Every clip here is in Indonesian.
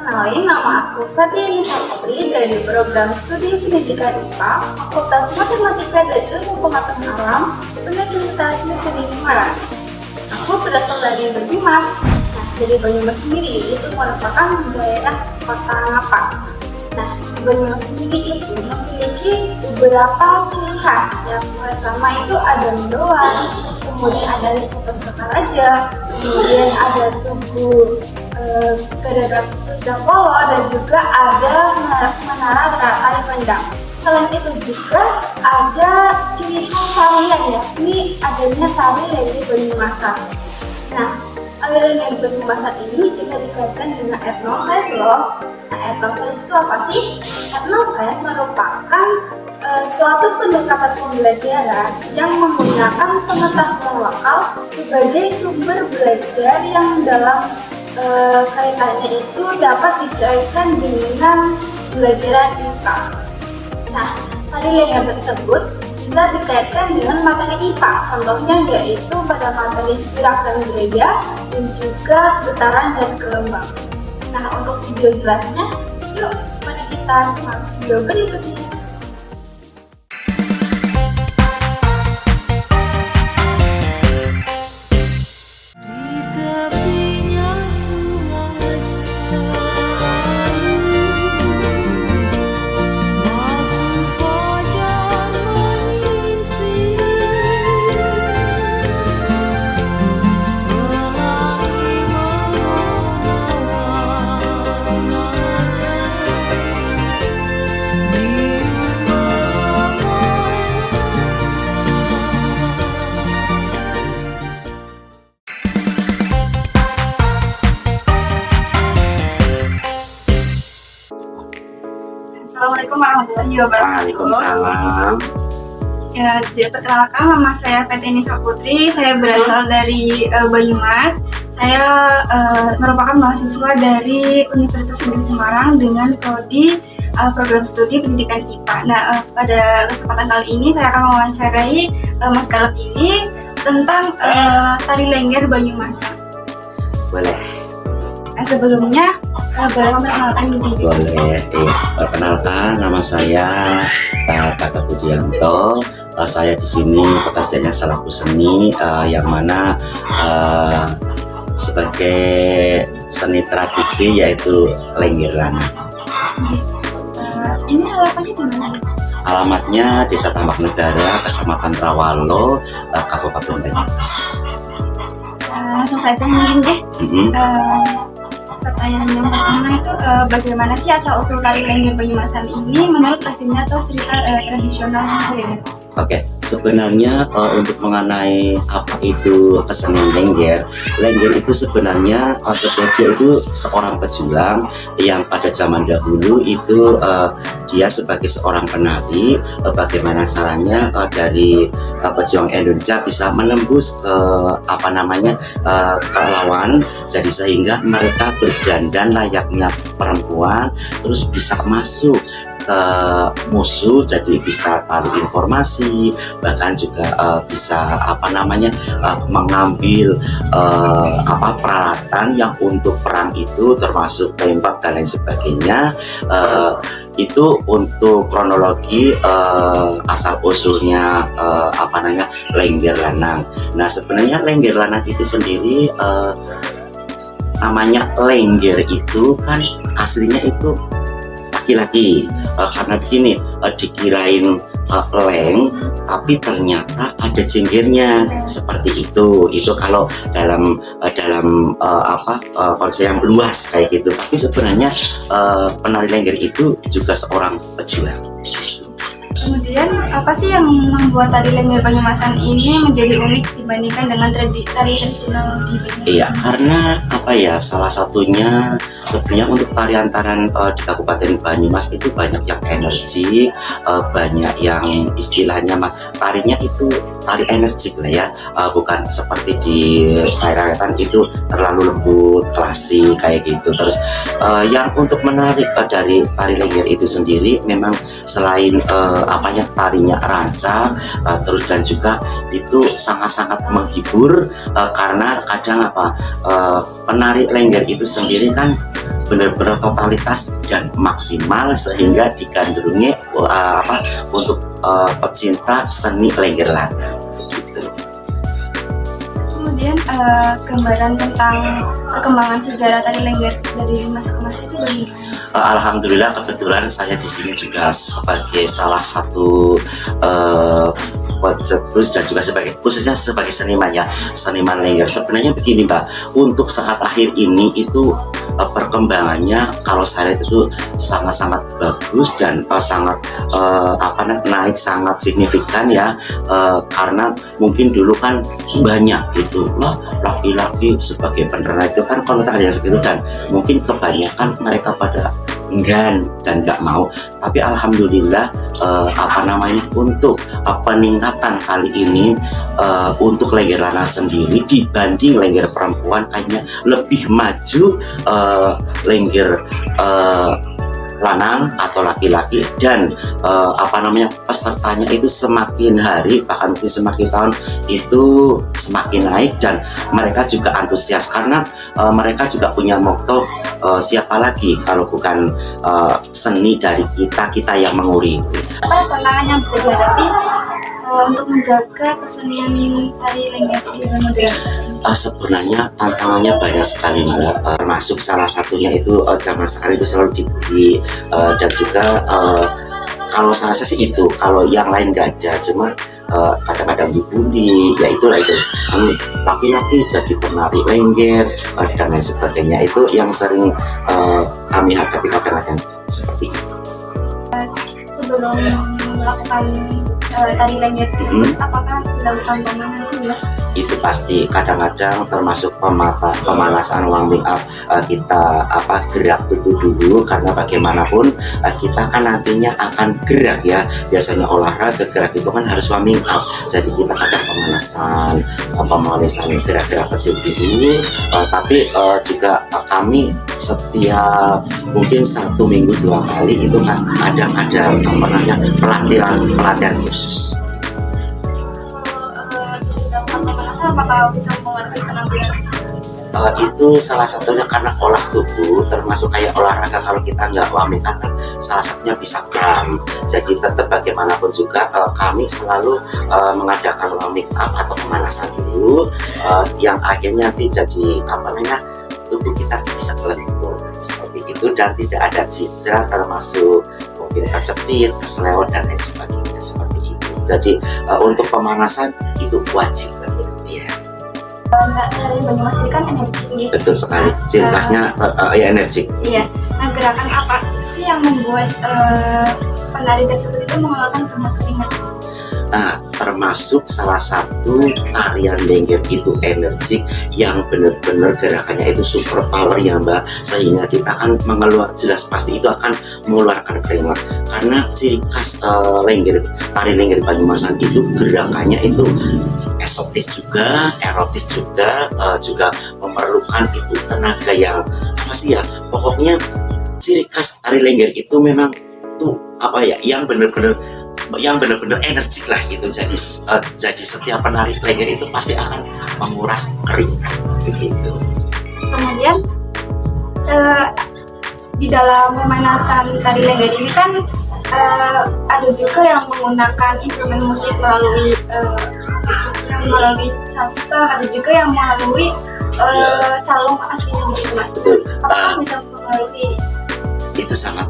Kenalin, nama aku Fatia Sapri dari program studi pendidikan IPA, Fakultas Matematika dan Ilmu Pengetahuan Alam, Universitas Negeri Semarang. Aku berasal dari Banyumas. Nah, dari Banyumas sendiri itu merupakan daerah kota Ngapa. Nah, Banyumas sendiri itu memiliki beberapa ciri khas. Yang pertama itu ada mendoan, kemudian ada Risiko Sekaraja, kemudian ada Tugu Gedagapolo, dan juga ada Menara Tari Pandang. Selain itu juga ada ciri khas tarian, yakni adanya tari dari Banyumasan. Nah, aliran yang Banyumasan ini bisa dikaitkan dengan etnosains loh. Nah, etnosains itu apa sih? Etnosains merupakan suatu pendekatan pembelajaran yang menggunakan pengetahuan lokal sebagai sumber belajar yang dalam kaitannya itu dapat dikaitkan dengan pembelajaran IPA. Nah, tari-tarian tersebut bisa dikaitkan dengan materi IPA. Contohnya yaitu pada materi gerakan gereja dan juga getaran dan gelombang. Nah, untuk video jelasnya, yuk mari kita simak video berikutnya. Assalamualaikum warahmatullahi wabarakatuh. Waalaikumsalam. Ya, perkenalkan, nama saya Fatia Sapri. Saya berasal dari Banyumas. Saya merupakan mahasiswa dari Universitas Negeri Semarang dengan prodi program studi pendidikan IPA. Nah, pada kesempatan kali ini saya akan mewawancarai Mas Galot ini tentang tari lengger Banyumasan. Boleh. Nah, sebelumnya boleh memperkenalkan diri? Boleh. Perkenalkan, nama saya Kakak Budianto. Saya di sini pekerjaannya selaku seni, yang mana sebagai seni tradisi yaitu lengger lanang. Ini alamatnya di mana? Alamatnya Desa Tambak Negara, Kecamatan Rawalo, Kabupaten Banyumas. Langsung saja mungkin deh. Pertanyaan yang pertama itu bagaimana sih asal usul tari lengger Banyumasan ini menurut legenda atau cerita tradisional yang ada? Oke, sebenarnya untuk mengenai apa itu kesenian lengger itu sebenarnya sebetulnya itu seorang pejuang yang pada zaman dahulu itu dia sebagai seorang penari, bagaimana caranya dari pejuang Indonesia bisa menembus ke ke lawan, jadi sehingga mereka berdandan layaknya perempuan, terus bisa masuk ke musuh, jadi bisa tahu informasi, bahkan juga bisa mengambil peralatan yang untuk perang itu, termasuk tembak dan lain sebagainya. Itu untuk kronologi asal usulnya lengger lanang. Nah, sebenarnya lengger lanang itu sendiri namanya lengger itu kan aslinya itu laki-laki, karena begini, dikirain leng tapi ternyata ada jenggernya, seperti itu kalau dalam konsep yang luas kayak gitu. Tapi sebenarnya penari lengger itu juga seorang pejuang. Kemudian apa sih yang membuat tari lengger Banyumasan ini menjadi unik dibandingkan dengan tari tradisional di Banyumas? Iya, karena salah satunya sebenarnya untuk tarian-tarian di Kabupaten Banyumas itu banyak yang energik, banyak yang istilahnya tarinya itu tari energik lah ya, bukan seperti di daerah itu terlalu lembut, klasik kayak gitu. Terus yang untuk menarik dari tari lengger itu sendiri memang selain tarinya rancak, terus dan juga itu sangat-sangat menghibur, karena kadang penari lengger itu sendiri kan benar-benar totalitas dan maksimal sehingga digandrungi untuk pecinta seni Lengger Lanang. Kemudian gambaran tentang perkembangan sejarah tari Lengger dari masa ke masa itu bagaimana? Alhamdulillah kebetulan saya di sini juga sebagai salah satu pencetus dan juga khususnya sebagai seniman ya, seniman Lengger. Sebenarnya begini Mbak, untuk saat akhir ini itu perkembangannya kalau saya lihat itu sangat-sangat bagus dan sangat naik sangat signifikan ya, karena mungkin dulu kan banyak itu loh laki-laki sebagai penerima itu kan konotasinya segitu, dan mungkin kebanyakan mereka pada enggan dan nggak mau. Tapi alhamdulillah untuk peningkatan kali ini untuk Lengger Lanang sendiri dibanding Lengger perempuan kayaknya lebih maju Lengger lanang atau laki-laki, dan pesertanya itu semakin hari bahkan mungkin semakin tahun itu semakin naik, dan mereka juga antusias karena mereka juga punya motto siapa lagi kalau bukan seni dari kita yang menguri. Apa tantangan yang bisa dihadapi untuk menjaga kesenian tari Lengger dengan modern? Sebenarnya tantangannya banyak sekali Mbak, termasuk salah satunya itu zaman sekarang itu selalu dibully, dan juga kalau saya rasa sih itu, kalau yang lain nggak ada, cuma kadang-kadang dibully, ya itulah itu laki-laki jadi penari Lengger dan lain sebagainya, itu yang sering kami hadapi kadang-kadang seperti itu. Sebelum melakukan tari Lengger, apakah dilakukan pemanasan? Itu pasti kadang-kadang termasuk pemanasan warming up, kita gerak tubuh dulu, karena bagaimanapun kita kan nantinya akan gerak ya, biasanya olahraga gerak itu kan harus warming up, jadi kita kadang pemanasan gerak-gerak kecil dulu, tapi juga kami setiap mungkin 1 minggu 2 kali itu kan kadang ada pelatihan khusus. Apakah bisa mempengaruhi penampilan? Itu salah satunya karena olah tubuh, termasuk kayak olahraga, kalau kita nggak warming up kan salah satunya bisa kram. Jadi tetap bagaimanapun juga kami selalu mengadakan warming up atau pemanasan dulu, yang akhirnya nanti jadi tubuh kita bisa lentur seperti itu, dan tidak ada cedera termasuk mungkin kecedit, keselewat dan lain sebagainya seperti itu. Jadi untuk pemanasan itu wajib. Dari Banyumas ini kan energi. Betul sekali, cintanya energik. Iya. Nah, gerakan apa sih yang membuat penari tersebut itu mengeluarkan banyak keringat? Nah, termasuk salah satu tarian Lengger itu energik yang benar-benar gerakannya itu super power ya Mbak, sehingga kita akan jelas pasti itu akan mengeluarkan keringat, karena ciri khas tari Lengger Banyumasan itu gerakannya itu eksotis juga, erotis juga, juga memerlukan itu tenaga yang pokoknya ciri khas tari Lengger itu memang tuh yang benar-benar energik lah gitu. Jadi setiap penari Lengger itu pasti akan menguras keringat begitu. Kemudian di dalam pemanasan tari Lengger ini kan ada juga yang menggunakan instrumen musik melalui sound system, ada juga yang melalui calung aslinya gitu Mas. Apakah bisa mempengaruhi? Itu sangat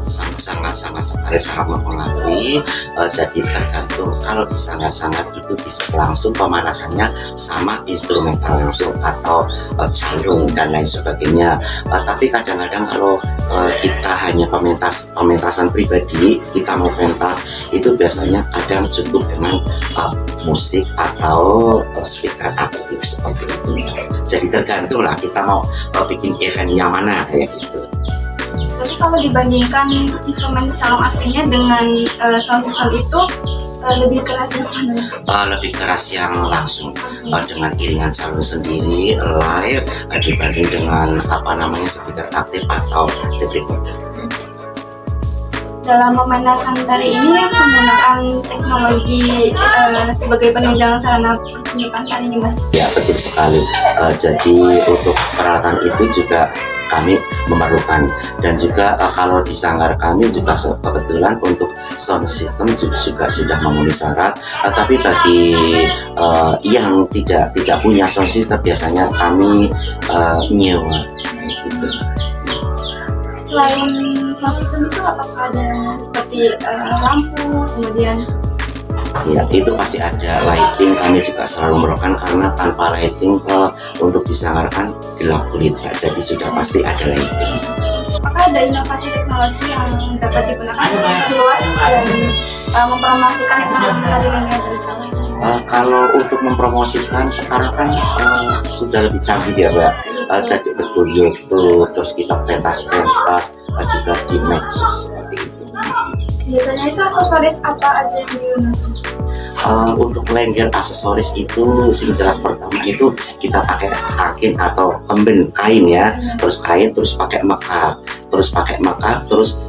mempengaruhi. Jadi tergantung, kalau sangat itu bisa langsung pemanasannya sama instrumental langsung atau calung dan lain sebagainya. Tapi kadang-kadang kalau kita hanya pementasan pribadi, kita mau pentas itu biasanya kadang cukup dengan musik atau speaker aktif seperti itu. Jadi tergantung lah kita mau bikin event yang mana kayak gitu. Jadi kalau dibandingkan instrumen calung aslinya dengan sound system itu lebih keras yang mana? Lebih keras yang langsung dengan iringan calung sendiri live dibanding dengan speaker aktif atau tape recorder. Dalam pemanasan tari ini menggunakan teknologi sebagai penunjang sarana pertunjukan tari ini Mas? Ya betul sekali. Jadi untuk peralatan itu juga kami memerlukan. Dan juga kalau di sanggar kami juga kebetulan untuk sound system juga sudah memenuhi syarat. Tapi bagi yang tidak punya sound system biasanya kami nyewa gitu. Selain sound system itu apakah ada seperti lampu, kemudian Ya, itu pasti ada lighting. Kami juga selalu memerlukan karena tanpa lighting untuk disangarkan gelap gulita. Jadi sudah pasti ada lighting. apakah ada inovasi teknologi yang dapat digunakan luas dan mempromosikan tari lengger berita? Kalau untuk mempromosikan sekarang kan sudah lebih canggih ya Mbak. Jadi betul YouTube, terus kita pentas-pentas juga di medsos seperti itu. Biasanya itu aksesoris apa aja yang digunakan? Untuk lengger aksesoris itu sing jelas pertama itu kita pakai kain atau kemben kain ya, terus kain, terus pakai mekak, terus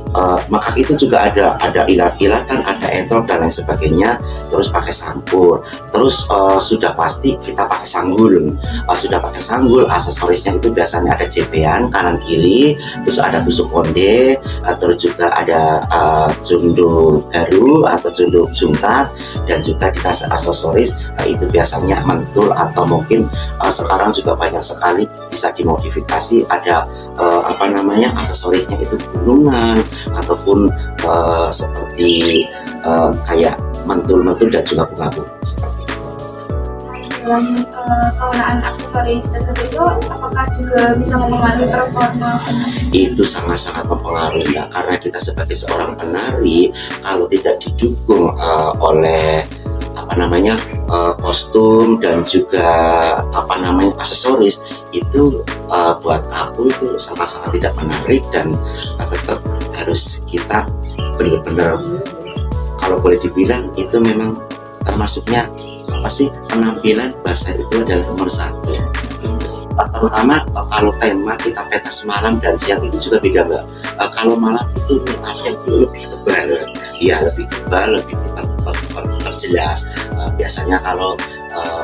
mekak itu juga ada ilat-ilatan, ada entrok dan lain sebagainya, terus pakai sampur, terus sudah pasti kita pakai sanggul. Sudah pakai sanggul, aksesorisnya itu biasanya ada jebean kanan kiri, terus ada tusuk konde, terus juga ada jundu garu atau jundu jungkat, dan juga dikasih aksesoris itu biasanya mentul atau mungkin sekarang juga banyak sekali bisa dimodifikasi, ada aksesorisnya itu gunungan ataupun seperti kayak mentul-mentul dan juga bunga-bunga seperti itu. Dalam penggunaan aksesoris tersebut itu apakah juga bisa mempengaruhi performa? Itu sangat-sangat mempengaruhi Mbak, karena kita sebagai seorang penari kalau tidak didukung oleh kostum dan juga aksesoris itu buat aku itu sangat-sangat tidak menarik, dan tetap harus kita benar-benar kalau boleh dibilang itu memang termasuknya penampilan bahasa itu adalah nomor satu. Terutama kalau tema kita pentas malam dan siang itu juga beda Mbak. Kalau malam itu lebih tebal, ya lebih tebal, lebih terjelas. Biasanya kalau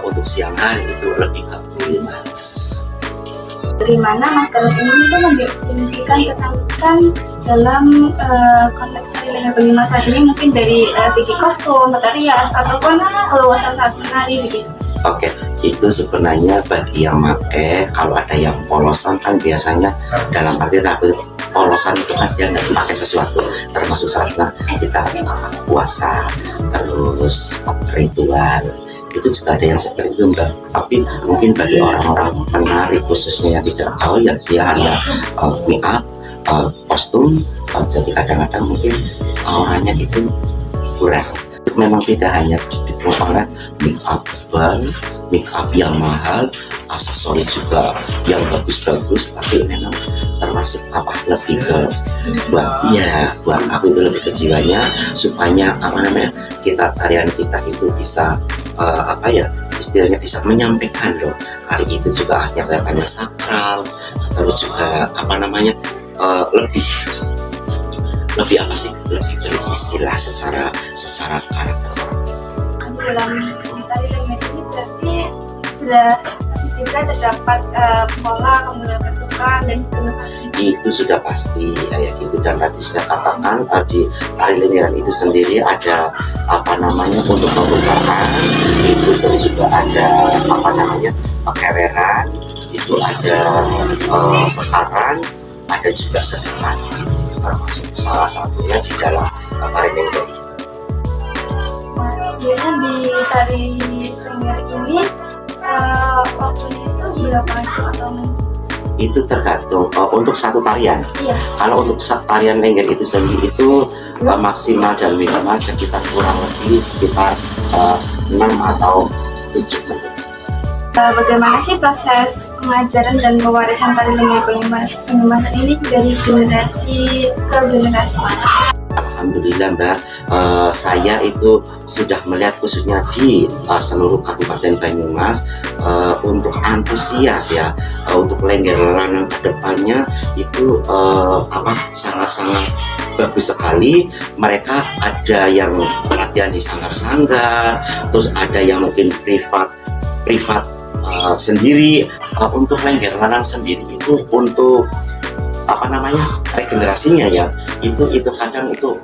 untuk siang hari itu lebih ke manis. Bagaimana Mas Garut ini itu mendefinisikan kecantikan dalam konteks tari lengger Banyumas saat ini, mungkin dari segi kostum, tata rias, ataupun keluasan saat menari begitu? Oke, itu sebenarnya bagi yang pakai, kalau ada yang polosan kan biasanya dalam arti polosan itu kan dia nggak pakai sesuatu, termasuk saatnya kita puasa, terus ritual, itu juga ada yang seperti itu Mbak. Tapi mungkin bagi orang-orang penari khususnya yang tidak tahu ya, dia hanya make up, kostum, jadi kadang-kadang mungkin auranya itu kurang. Memang tidak hanya didukung oleh make up tebal, make up yang mahal, aksesoris juga yang bagus-bagus, tapi memang termasuk lebih ke buat aku itu lebih ke jiwanya, supaya tarian kita itu bisa istilahnya bisa menyampaikan loh. Hari itu juga kelihatannya sakral, terus juga lebih berisi lah secara karakter orang itu. Dalam tari lengger ini berarti sudah juga terdapat pola, kemudian bentukan dan kemudian itu sudah pasti ya gitu. Dan tadi sudah katakan di tari lenggeran itu sendiri ada untuk pembukaan itu, terus juga ada keweran, itu ada sekaran, ada juga sedetan, termasuk salah satunya di dalam tari lengger itu. biasanya di tari lengger ini waktunya itu berapa atau Itu tergantung untuk satu tarian. iya. Kalau untuk tarian lengger itu sendiri itu maksimal dan minimal sekitar kurang lebih sekitar 6 atau 7 menit. Bagaimana sih proses pengajaran dan pewarisan tari lengger Banyumas ini dari generasi ke generasi? Alhamdulillah Mbak, saya itu sudah melihat khususnya di seluruh Kabupaten Banyumas untuk antusias ya untuk lengger lanang ke depannya itu sangat-sangat bagus sekali. Mereka ada yang latihan di sanggar-sanggar, terus ada yang mungkin privat sendiri. Untuk lengger lanang sendiri itu untuk regenerasinya ya itu kadang itu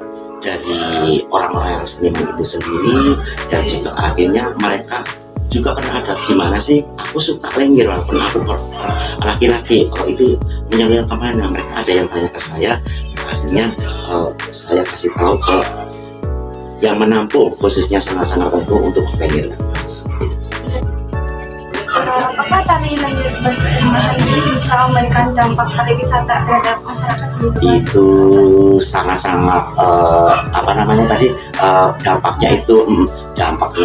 dari orang-orang yang seniman itu sendiri, dan juga akhirnya mereka juga pernah ada gimana sih aku suka Lengger walaupun aku laki-laki, kalau itu menyalurkan kemana, mereka ada yang tanya ke saya, akhirnya saya kasih tahu ke yang menampung khususnya sangat-sangat untuk Lengger seperti itu. Apakah tari Lengger Banyumasan ini bisa memberikan dampak pariwisata terhadap masyarakat di Banyumasan? Itu sangat-sangat dampaknya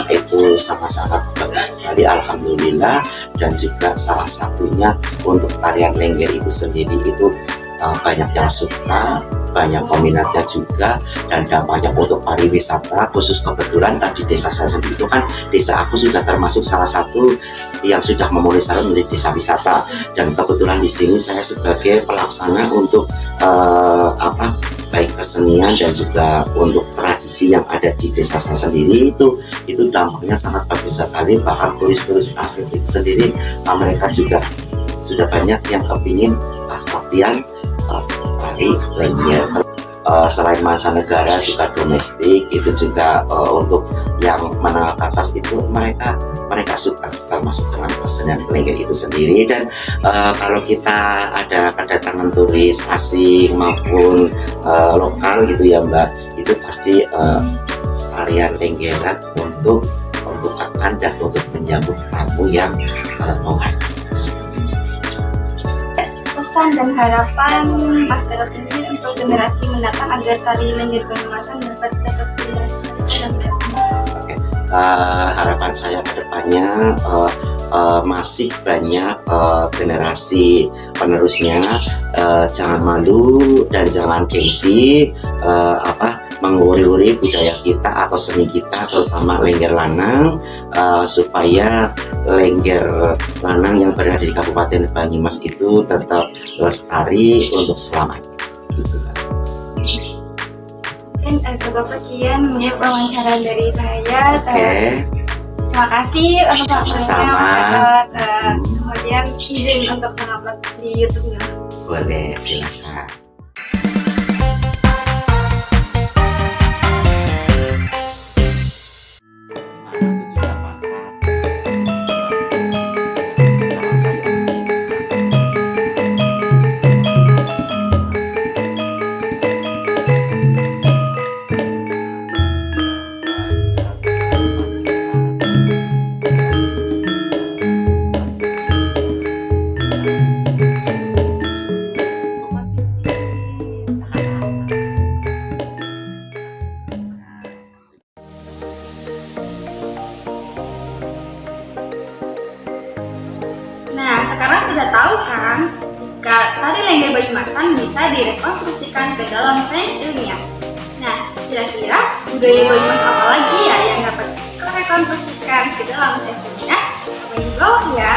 itu sangat-sangat bagus sekali, alhamdulillah. Dan juga salah satunya untuk tarian Lengger itu sendiri itu banyak yang suka, banyak peminatnya juga, dan dampaknya untuk pariwisata khusus kebetulan di desa saya sendiri itu kan desa aku sudah termasuk salah satu yang sudah memenuhi syarat menjadi desa wisata, dan kebetulan di sini saya sebagai pelaksana untuk baik kesenian dan juga untuk tradisi yang ada di desa saya sendiri itu dampaknya sangat bagus sekali. Bahkan turis-turis asing itu sendiri mereka juga sudah banyak yang kepingin latihan tari Lengger. Selain mancanegara juga domestik itu juga untuk yang menengah ke atas itu mereka suka termasuk dengan kesenian Lengger itu sendiri. Dan kalau kita ada kedatangan turis asing maupun lokal gitu ya Mbak, itu pasti tarian Lenggeran untuk membukakan dan untuk menyambut tamu yang mau hadir. Pesan dan harapan Mas Gatot ini untuk generasi mendatang agar tari Lengger Banyumasan dapat tetap dilestarikan dan harapan saya ke depannya masih banyak generasi penerusnya, jangan malu dan jangan gengsi menguri-uri budaya kita atau seni kita, terutama Lengger Lanang, supaya Lengger Lanang yang berada di Kabupaten Banyumas itu tetap lestari untuk selamanya. Gitu. Cukup sekian wawancara dari saya. Terima kasih untuk sama. Kemudian izin untuk mengupload di YouTube-nya. Boleh, silakan. Nah, sekarang sudah tahu kan jika tari Lengger Banyumasan bisa direkonstruksikan ke dalam sains ilmiah. Nah, kira-kira budaya Banyumas apa lagi ya yang dapat direkonstruksikan ke dalam sains ilmiah? Komen di bawah ya.